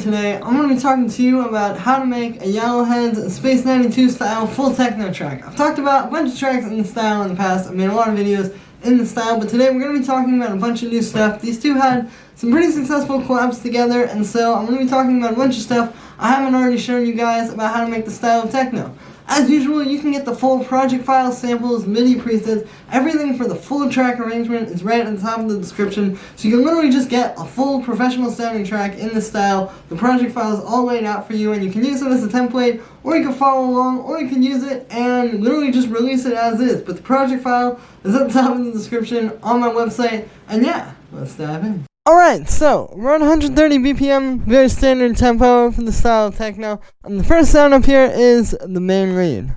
today I'm going to be talking to you about how to make a Yellowheads Space 92 style full techno track. I've talked about a bunch of tracks in the style in the past. I've made a lot of videos in the style, but today we're going to be talking about a bunch of new stuff. These two had some pretty successful collabs together, and so I'm going to be talking about a bunch of stuff I haven't already shown you guys about how to make the style of techno. As usual, you can get the full project file, samples, MIDI presets, everything for the full track arrangement is right at the top of the description, so you can literally just get a full professional sounding track in this style. The project file is all laid out for you, and you can use it as a template, or you can follow along, or you can use it and literally just release it as is. But the project file is at the top of the description on my website, and yeah, let's dive in. Alright, so we're on 130 BPM, very standard tempo for the style of techno. And the first sound up here is the main lead.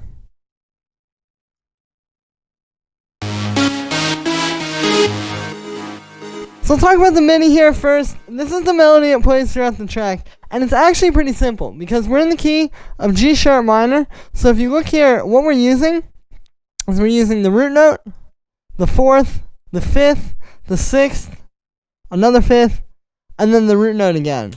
So I'll talk about the MIDI here first. This is the melody it plays throughout the track, and it's actually pretty simple because we're in the key of G sharp minor. So if you look here, what we're using is we're using the root note, the fourth, the fifth, the sixth, another fifth, and then the root note again.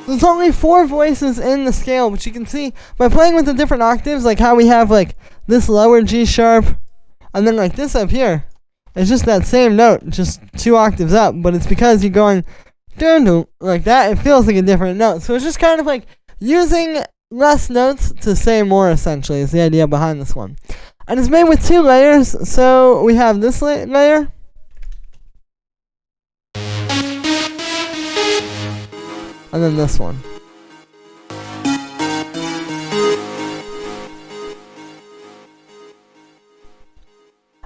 There's only 4 voices in the scale, but you can see by playing with the different octaves, like how we have like this lower G sharp, and then like this up here, it's just that same note, just 2 octaves up, but it's because you're going dun like that, it feels like a different note. So it's just kind of like using less notes to say more, essentially, is the idea behind this one. And it's made with 2 layers, so we have this layer, and then this one.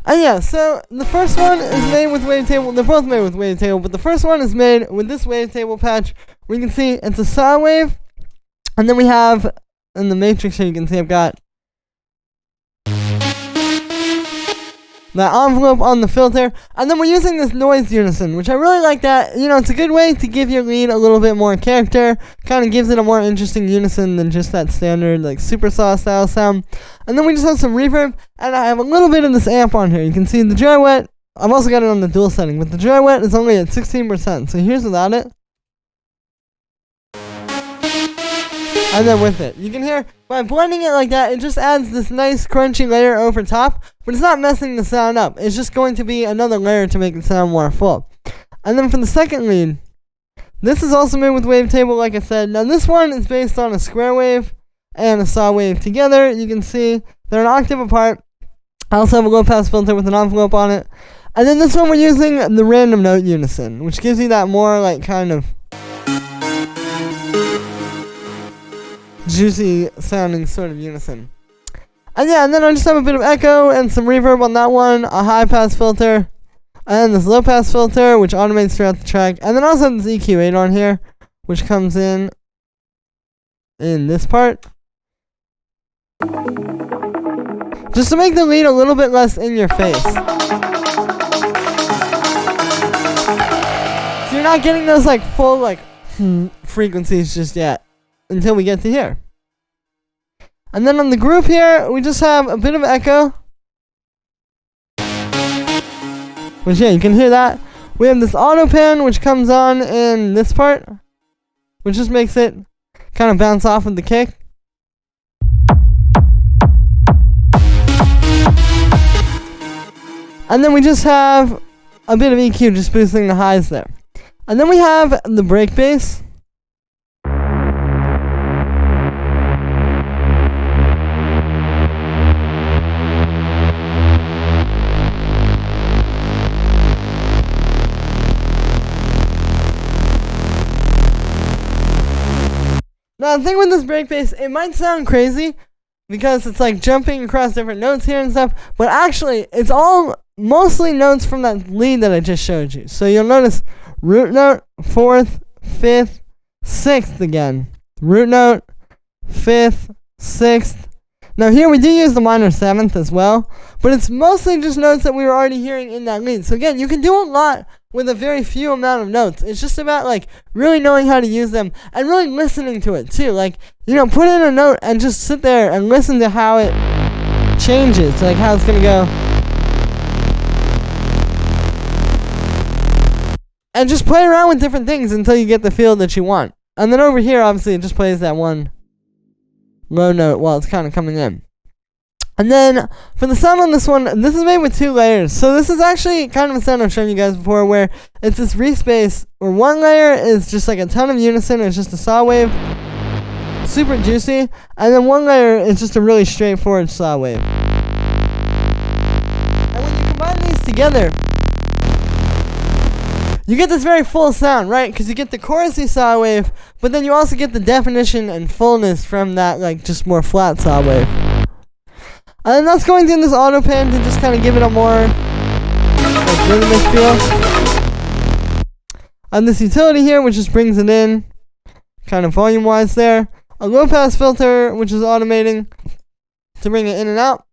And yeah, so the first one is made with wavetable. They're both made with wavetable, but the first one is made with this wavetable patch, where you can see it's a saw wave, and then we have, in the matrix here, you can see I've got that envelope on the filter, and then we're using this noise unison, which I really like. That, you know, it's a good way to give your lead a little bit more character, kind of gives it a more interesting unison than just that standard like super saw style sound. And then we just have some reverb, and I have a little bit of this amp on here. You can see the dry wet, I've also got it on the dual setting, but the dry wet is only at 16%, so here's without it. And then with it, you can hear by blending it like that, it just adds this nice crunchy layer over top, but it's not messing the sound up. It's just going to be another layer to make it sound more full. And then for the second lead, this is also made with wavetable, like I said. Now this one is based on a square wave and a saw wave together. You can see they're an octave apart. I also have a low pass filter with an envelope on it. And then this one we're using the random note unison, which gives you that more like kind of juicy sounding sort of unison. And yeah, and then I just have a bit of echo and some reverb on that one, a high pass filter, and this low pass filter which automates throughout the track, and then I also have this EQ8 on here which comes in this part, just to make the lead a little bit less in your face, so you're not getting those like full like frequencies just yet until we get to here. And then on the group here, we just have a bit of echo, which yeah, you can hear that. We have this auto pan which comes on in this part, which just makes it kind of bounce off of the kick. And then we just have a bit of EQ just boosting the highs there. And then we have the break bass. Now the thing with this break bass, it might sound crazy because it's like jumping across different notes here and stuff, but actually it's all mostly notes from that lead that I just showed you. So you'll notice root note, 4th, 5th, 6th again. Root note, 5th, 6th. Now here we do use the minor 7th as well, but it's mostly just notes that we were already hearing in that lead. So again, you can do a lot with a very few amount of notes. It's just about like really knowing how to use them and really listening to it too. Like, you know, put in a note and just sit there and listen to how it changes, like how it's gonna go. and just play around with different things until you get the feel that you want. And then over here, obviously, it just plays that one low note while it's kind of coming in. And then for the sound on this one, this is made with 2 layers. So this is actually kind of a sound I've shown you guys before, where it's this respace, where one layer is just like a ton of unison, it's just a saw wave, super juicy, and then one layer is just a really straightforward saw wave. And when you combine these together, you get this very full sound, right? Because you get the chorusy saw wave, but then you also get the definition and fullness from that, like, just more flat saw wave. And then that's going through this auto pan to just kind of give it a more, like, rhythmic feel. And this utility here, which just brings it in, kind of volume-wise there. A low-pass filter, which is automating to bring it in and out.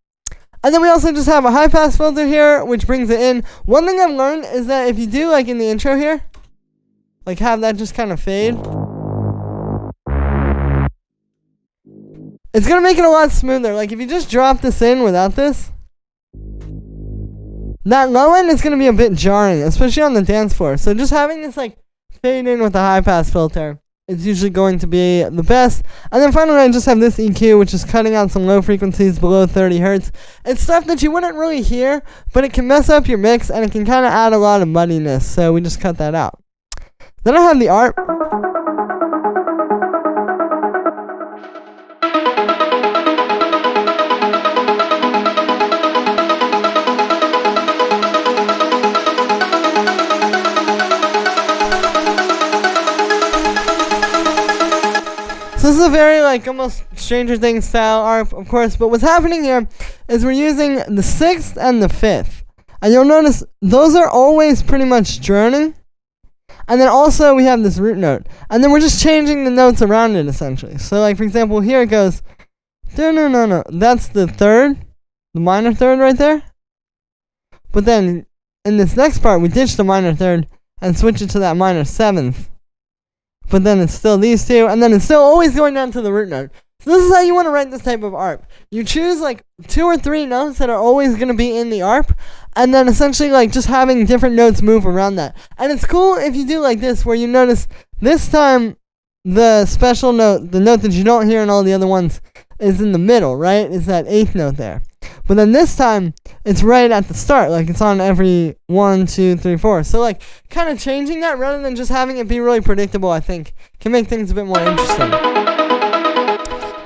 And then we also just have a high-pass filter here, which brings it in. One thing I've learned is that if you do, like in the intro here, like have that just kind of fade, it's going to make it a lot smoother. Like if you just drop this in without this, that low end is going to be a bit jarring, especially on the dance floor. So just having this like fade in with the high-pass filter is usually going to be the best. And then finally, I just have this EQ, which is cutting out some low frequencies below 30 hertz. It's stuff that you wouldn't really hear, but it can mess up your mix, and it can kind of add a lot of muddiness, so we just cut that out. Then I have the ARP. So this is a very, like, almost Stranger Things style ARP, of course, but what's happening here is we're using the 6th and the 5th. And you'll notice those are always pretty much droning. And then also we have this root note. And then we're just changing the notes around it, essentially. So, like, for example, here it goes, no. That's the 3rd, the minor 3rd right there. But then in this next part, we ditch the minor 3rd and switch it to that minor 7th. But then it's still these two, and then it's still always going down to the root note. So this is how you want to write this type of ARP. You choose like 2 or 3 notes that are always going to be in the ARP, and then essentially like just having different notes move around that. And it's cool if you do like this, where you notice this time the special note, the note that you don't hear in all the other ones, is in the middle, right? It's that 8th note there. But then this time, it's right at the start. Like, it's on every 1, 2, 3, 4. So, like, kind of changing that rather than just having it be really predictable, I think, can make things a bit more interesting.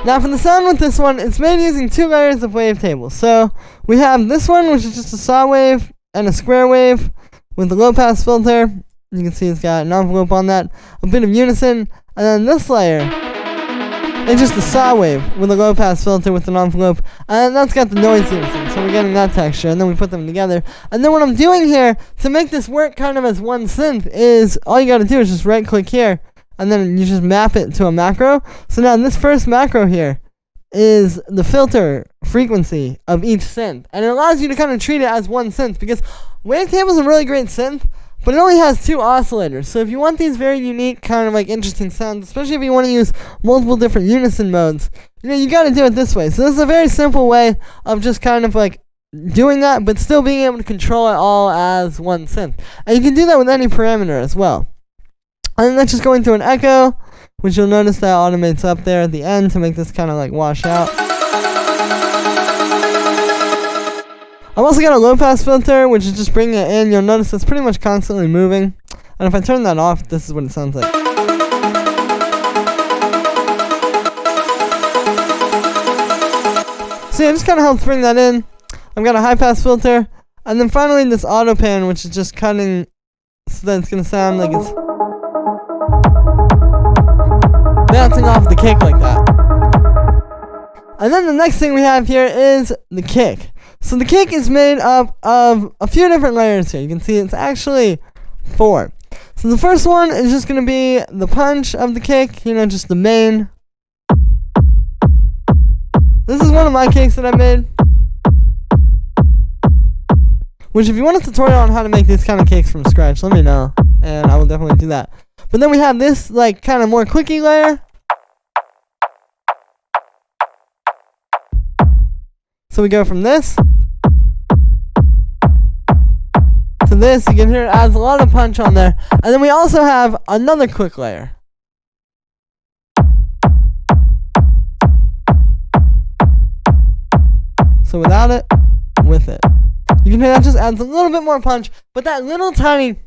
Now, for the sound with this one, it's made using 2 layers of wavetables. So, we have this one, which is just a saw wave and a square wave with a low-pass filter. You can see it's got an envelope on that, a bit of unison, and then this layer, it's just a saw wave with a low-pass filter with an envelope, and that's got the noise unison, so we're getting that texture, and then we put them together. And then what I'm doing here, to make this work kind of as one synth, is all you gotta do is just right-click here, and then you just map it to a macro. So now this first macro here is the filter frequency of each synth, and it allows you to kind of treat it as one synth, because Wavetable is a really great synth, but it only has 2 oscillators. So if you want these very unique, kind of like interesting sounds, especially if you want to use multiple different unison modes, you got to do it this way. So this is a very simple way of just kind of like doing that, but still being able to control it all as one synth. And you can do that with any parameter as well. And then that's just going through an echo, which you'll notice that automates up there at the end to make this kind of like wash out. I've also got a low-pass filter, which is just bringing it in. You'll notice it's pretty much constantly moving. And if I turn that off, this is what it sounds like. So yeah, it just kind of helps bring that in. I've got a high-pass filter. And then finally this auto pan, which is just cutting so that it's going to sound like it's bouncing off the kick like that. And then the next thing we have here is the kick. So the kick is made up of a few different layers here. You can see it's actually 4. So the first one is just going to be the punch of the kick, just the main. This is one of my kicks that I made, which if you want a tutorial on how to make these kind of kicks from scratch, let me know, and I will definitely do that. But then we have this like kind of more quickie layer. So we go from this to this, you can hear it adds a lot of punch on there. And then we also have another quick layer. So without it, with it. You can hear that just adds a little bit more punch, but that little tiny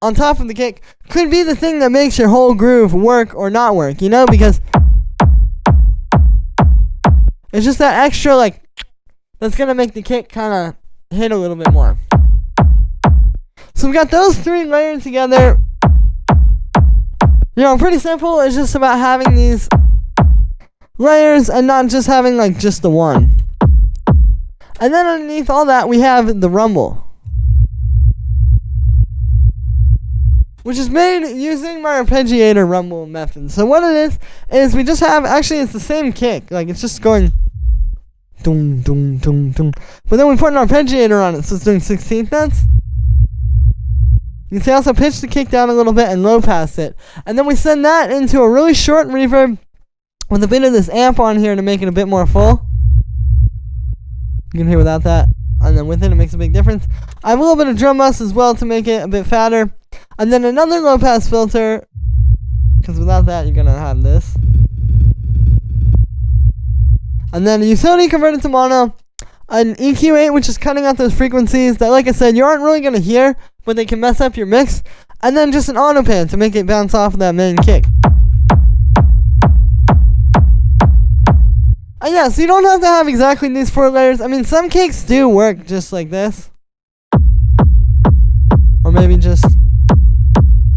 on top of the kick could be the thing that makes your whole groove work or not work, you know, because it's just that extra, like, that's going to make the kick kind of hit a little bit more. So we've got those three layered together. You know, pretty simple. It's just about having these layers and not just having, like, just the one. And then underneath all that, we have the rumble, which is made using my arpeggiator rumble method. So what it is we just have, actually it's the same kick, like it's just going dum dum dum dum, but then we put an arpeggiator on it, so it's doing 16th notes. You can see I also pitch the kick down a little bit and low pass it, and then we send that into a really short reverb with a bit of this amp on here to make it a bit more full. You can hear without that, and then with it, it makes a big difference. I have a little bit of drum bus as well to make it a bit fatter. And then another low pass filter, because without that, you're going to have this. And then a utility converted to mono, an EQ8, which is cutting out those frequencies that, like I said, you aren't really going to hear, but they can mess up your mix. And then just an auto pan to make it bounce off of that main kick. And yeah, so you don't have to have exactly these 4 layers. I mean, some kicks do work just like this. Or maybe just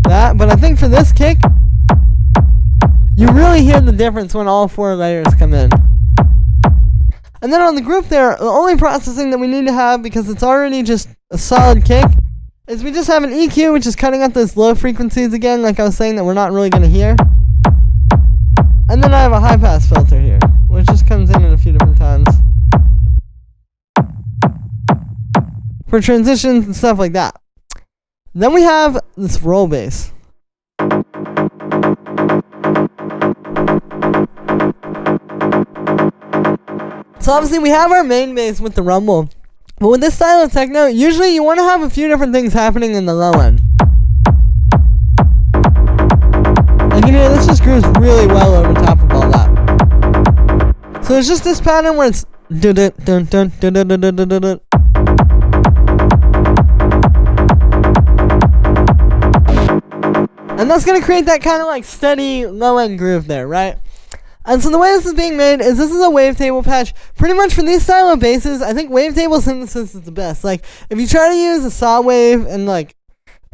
that. But I think for this kick, you really hear the difference when all 4 layers come in. And then on the group there, the only processing that we need to have, because it's already just a solid kick, is we just have an EQ, which is cutting out those low frequencies again, like I was saying, that we're not really going to hear. And then I have a high pass filter here, which just comes in at a few different times for transitions and stuff like that. Then we have this roll bass. So obviously we have our main bass with the rumble, but with this style of techno, usually you want to have a few different things happening in the low end. Like you hear, this just grooves really well over top of all that. So it's just this pattern where it's dun dun dun dun dun dun dun dun dun dun. And that's gonna create that kind of like steady low end groove there, right? And so the way this is being made is this is a wavetable patch. Pretty much for these style of basses, I think wavetable synthesis is the best. Like if you try to use a saw wave and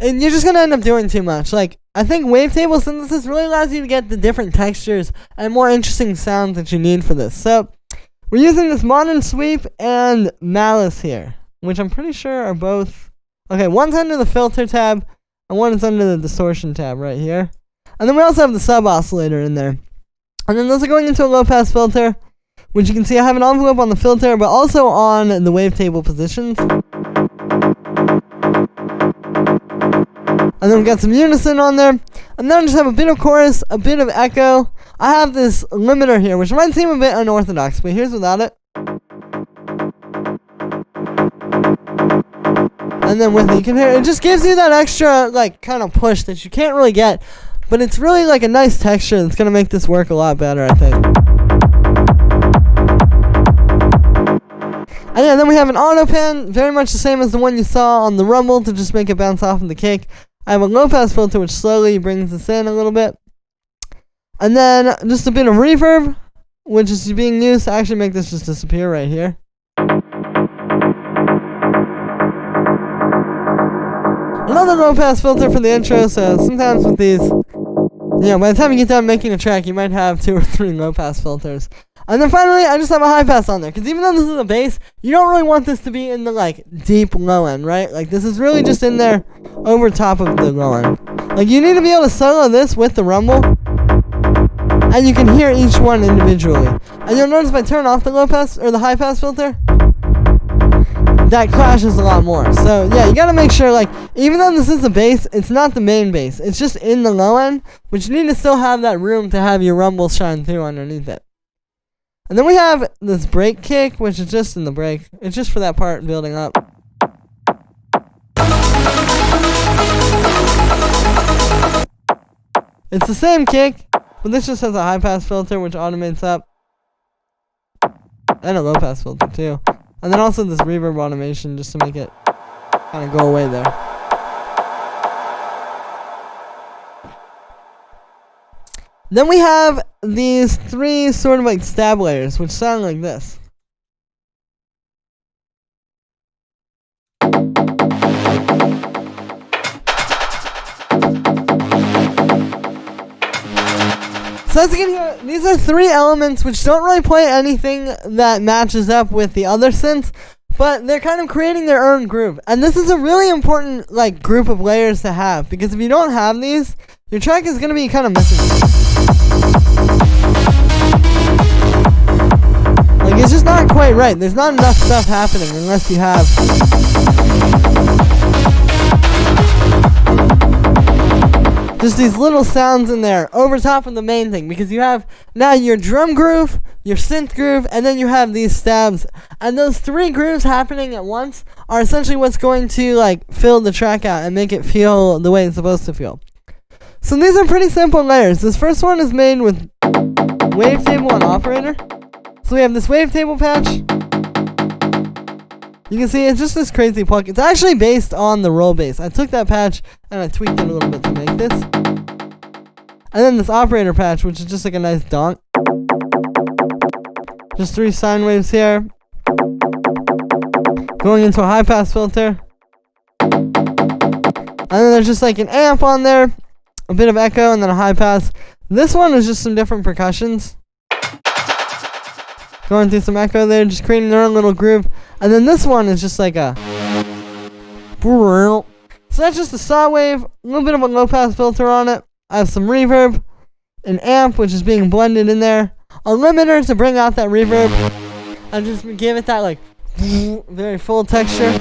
you're just gonna end up doing too much. Like I think wavetable synthesis really allows you to get the different textures and more interesting sounds that you need for this. So we're using this modern sweep and malice here, which I'm pretty sure are both, okay, one's under the filter tab and one is under the distortion tab right here. And then we also have the sub oscillator in there. And then those are going into a low pass filter, which you can see I have an envelope on the filter, but also on the wavetable positions. And then we got some unison on there. And then I just have a bit of chorus, a bit of echo. I have this limiter here, which might seem a bit unorthodox, but here's without it. And then with it, you can hear it just gives you that extra, like, kind of push that you can't really get. But it's really like a nice texture that's going to make this work a lot better, I think. And yeah, then we have an auto pan, very much the same as the one you saw on the rumble to just make it bounce off of the kick. I have a low pass filter which slowly brings this in a little bit. And then just a bit of reverb, which is being used to actually make this just disappear right here. Another low pass filter for the intro, so sometimes with these, by the time you get done making a track, you might have 2 or 3 low pass filters. And then finally, I just have a high pass on there, because even though this is a bass, you don't really want this to be in the, like, deep low end, right? Like, this is really just in there over top of the low end. Like, you need to be able to solo this with the rumble, and you can hear each one individually. And you'll notice if I turn off the low pass, or the high pass filter, that clashes a lot more. So, yeah, you gotta make sure, like, even though this is a bass, it's not the main bass. It's just in the low end, but you need to still have that room to have your rumble shine through underneath it. And then we have this break kick, which is just in the break. It's just for that part building up. It's the same kick, but this just has a high pass filter which automates up. And a low pass filter too. And then also this reverb automation just to make it kind of go away there. Then we have these three sort of like stab layers, which sound like this. So as you can hear, these are three elements which don't really play anything that matches up with the other synths, but they're kind of creating their own groove. And this is a really important like group of layers to have, because if you don't have these, your track is going to be kind of messy. Like, it's just not quite right. There's not enough stuff happening unless you have just these little sounds in there over top of the main thing, because you have now your drum groove, your synth groove, and then you have these stabs. And those three grooves happening at once are essentially what's going to like fill the track out and make it feel the way it's supposed to feel. So these are pretty simple layers. This first one is made with wavetable and operator. So we have this wavetable patch. You can see it's just this crazy plug. It's actually based on the roll bass. I took that patch and I tweaked it a little bit to make this. And then this operator patch, which is just like a nice donk. Just three sine waves here. Going into a high pass filter. And then there's just like an amp on there. A bit of echo and then a high pass. This one is just some different percussions. Going through some echo there, just creating their own little groove. And then this one is just like a... So that's just a saw wave, a little bit of a low pass filter on it. I have some reverb, an amp which is being blended in there, a limiter to bring out that reverb, and just give it that like very full texture.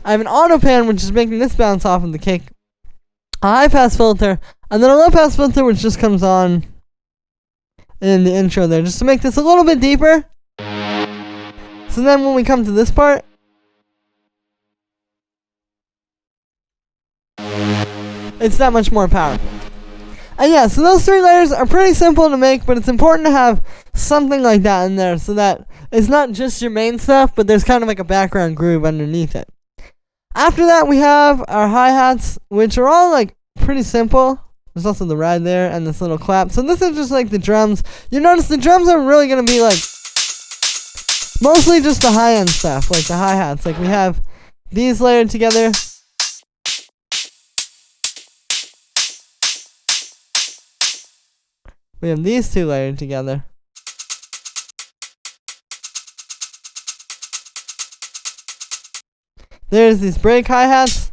I have an auto pan which is making this bounce off of the kick, a high pass filter, and then a low pass filter which just comes on in the intro there, just to make this a little bit deeper. So then when we come to this part, it's that much more powerful. And yeah, so those three layers are pretty simple to make, but it's important to have something like that in there so that it's not just your main stuff, but there's kind of like a background groove underneath it. After that, we have our hi-hats, which are all like pretty simple. There's also the ride there and this little clap. So this is just like the drums. You notice the drums are really going to be like mostly just the high-end stuff, like the hi-hats. Like we have these layered together. We have these two layered together. There's these break hi-hats.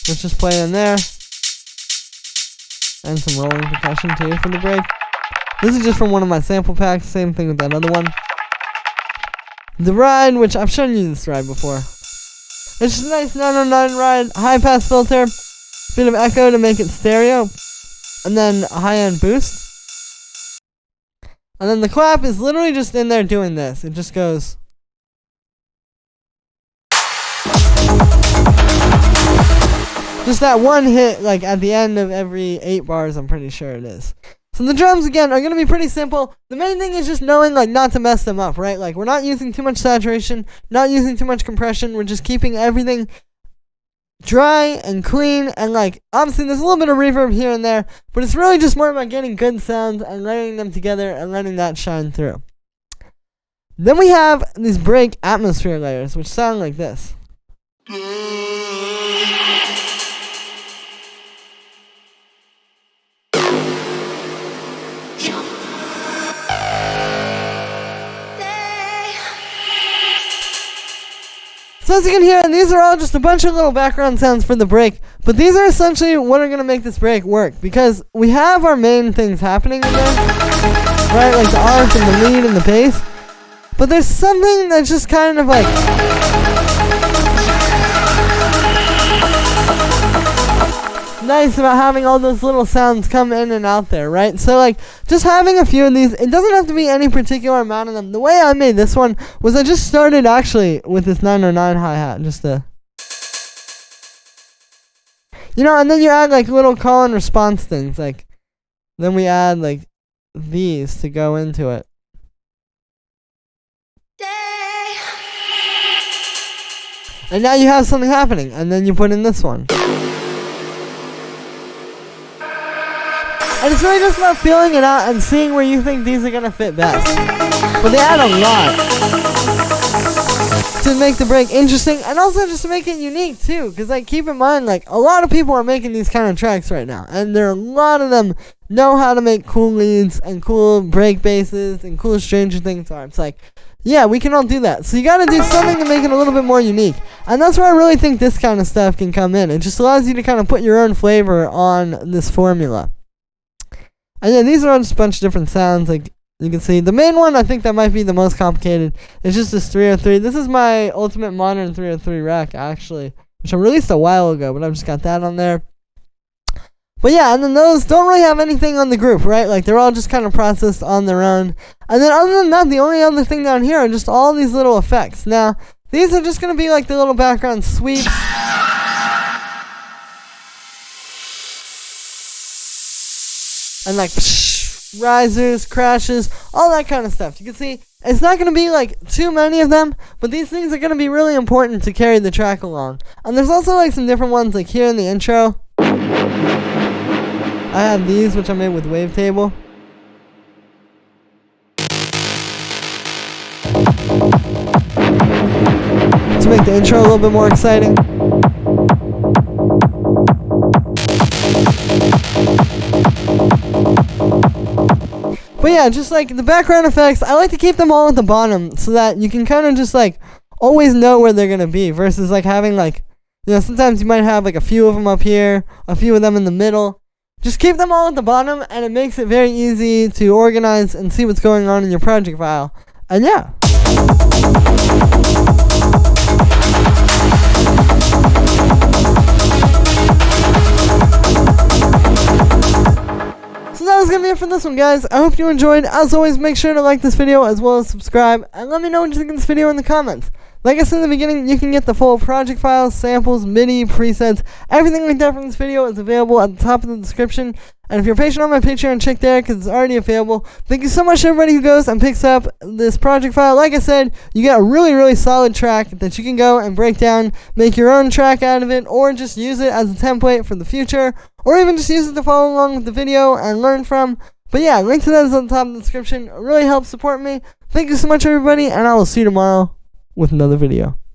Let's just play in there. And some rolling percussion too for the break. This is just from one of my sample packs. Same thing with that other one. The ride, which I've shown you this ride before. It's just a nice 909 ride. High pass filter. Bit of echo to make it stereo. And then a high-end boost. And then the clap is literally just in there doing this. It just goes. Just that one hit, like at the end of every 8 bars, I'm pretty sure it is. So the drums, again, are going to be pretty simple. The main thing is just knowing, like, not to mess them up, right? Like, we're not using too much saturation, not using too much compression. We're just keeping everything dry and clean. And, like, obviously there's a little bit of reverb here and there, but it's really just more about getting good sounds and layering them together and letting that shine through. Then we have these break atmosphere layers, which sound like this. So as you can hear, these are all just a bunch of little background sounds for the break, but these are essentially what are going to make this break work, because we have our main things happening in there, right, like the arc and the lead and the bass, but there's something that's just kind of like nice about having all those little sounds come in and out there, right? So like just having a few of these, it doesn't have to be any particular amount of them. The way I made this one was I just started actually with this 909 hi-hat, just to, You know, and then you add like little call and response things. Like, then we add like these to go into it. And now you have something happening, and then you put in this one. And it's really just about feeling it out and seeing where you think these are gonna fit best. But they add a lot to make the break interesting, and also just to make it unique too. Cause like, keep in mind, like, a lot of people are making these kind of tracks right now, and there are a lot of them know how to make cool leads and cool break basses and cool Stranger Things parts. Like, yeah, we can all do that. So you gotta do something to make it a little bit more unique. And that's where I really think this kind of stuff can come in. It just allows you to kind of put your own flavor on this formula. And yeah, these are all just a bunch of different sounds. Like, you can see the main one, I think that might be the most complicated. It's just this 303. This is my Ultimate Modern 303 rack, actually, which I released a while ago, but I've just got that on there. But yeah, and then those don't really have anything on the group, right? Like, they're all just kind of processed on their own. And then other than that, the only other thing down here are just all these little effects. Now, these are just going to be like the little background sweeps. And like, risers, crashes, all that kind of stuff. You can see, it's not going to be like too many of them, but these things are going to be really important to carry the track along. And there's also like some different ones, like here in the intro. I have these, which I made with Wavetable. To make the intro a little bit more exciting. But yeah, just like the background effects, I like to keep them all at the bottom so that you can kind of just like always know where they're going to be, versus like having like, you know, sometimes you might have like a few of them up here, a few of them in the middle. Just keep them all at the bottom, and it makes it very easy to organize and see what's going on in your project file. And yeah. So that was going to be it for this one, guys. I hope you enjoyed. As always, make sure to like this video as well as subscribe, and let me know what you think of this video in the comments. Like I said in the beginning, you can get the full project files, samples, MIDI, presets, everything like that from this video is available at the top of the description. And if you're patient on my Patreon, check there because it's already available. Thank you so much to everybody who goes and picks up this project file. Like I said, you get a really, really solid track that you can go and break down, make your own track out of it, or just use it as a template for the future, or even just use it to follow along with the video and learn from. But yeah, link to that is on the top of the description. It really helps support me. Thank you so much, everybody, and I will see you tomorrow with another video.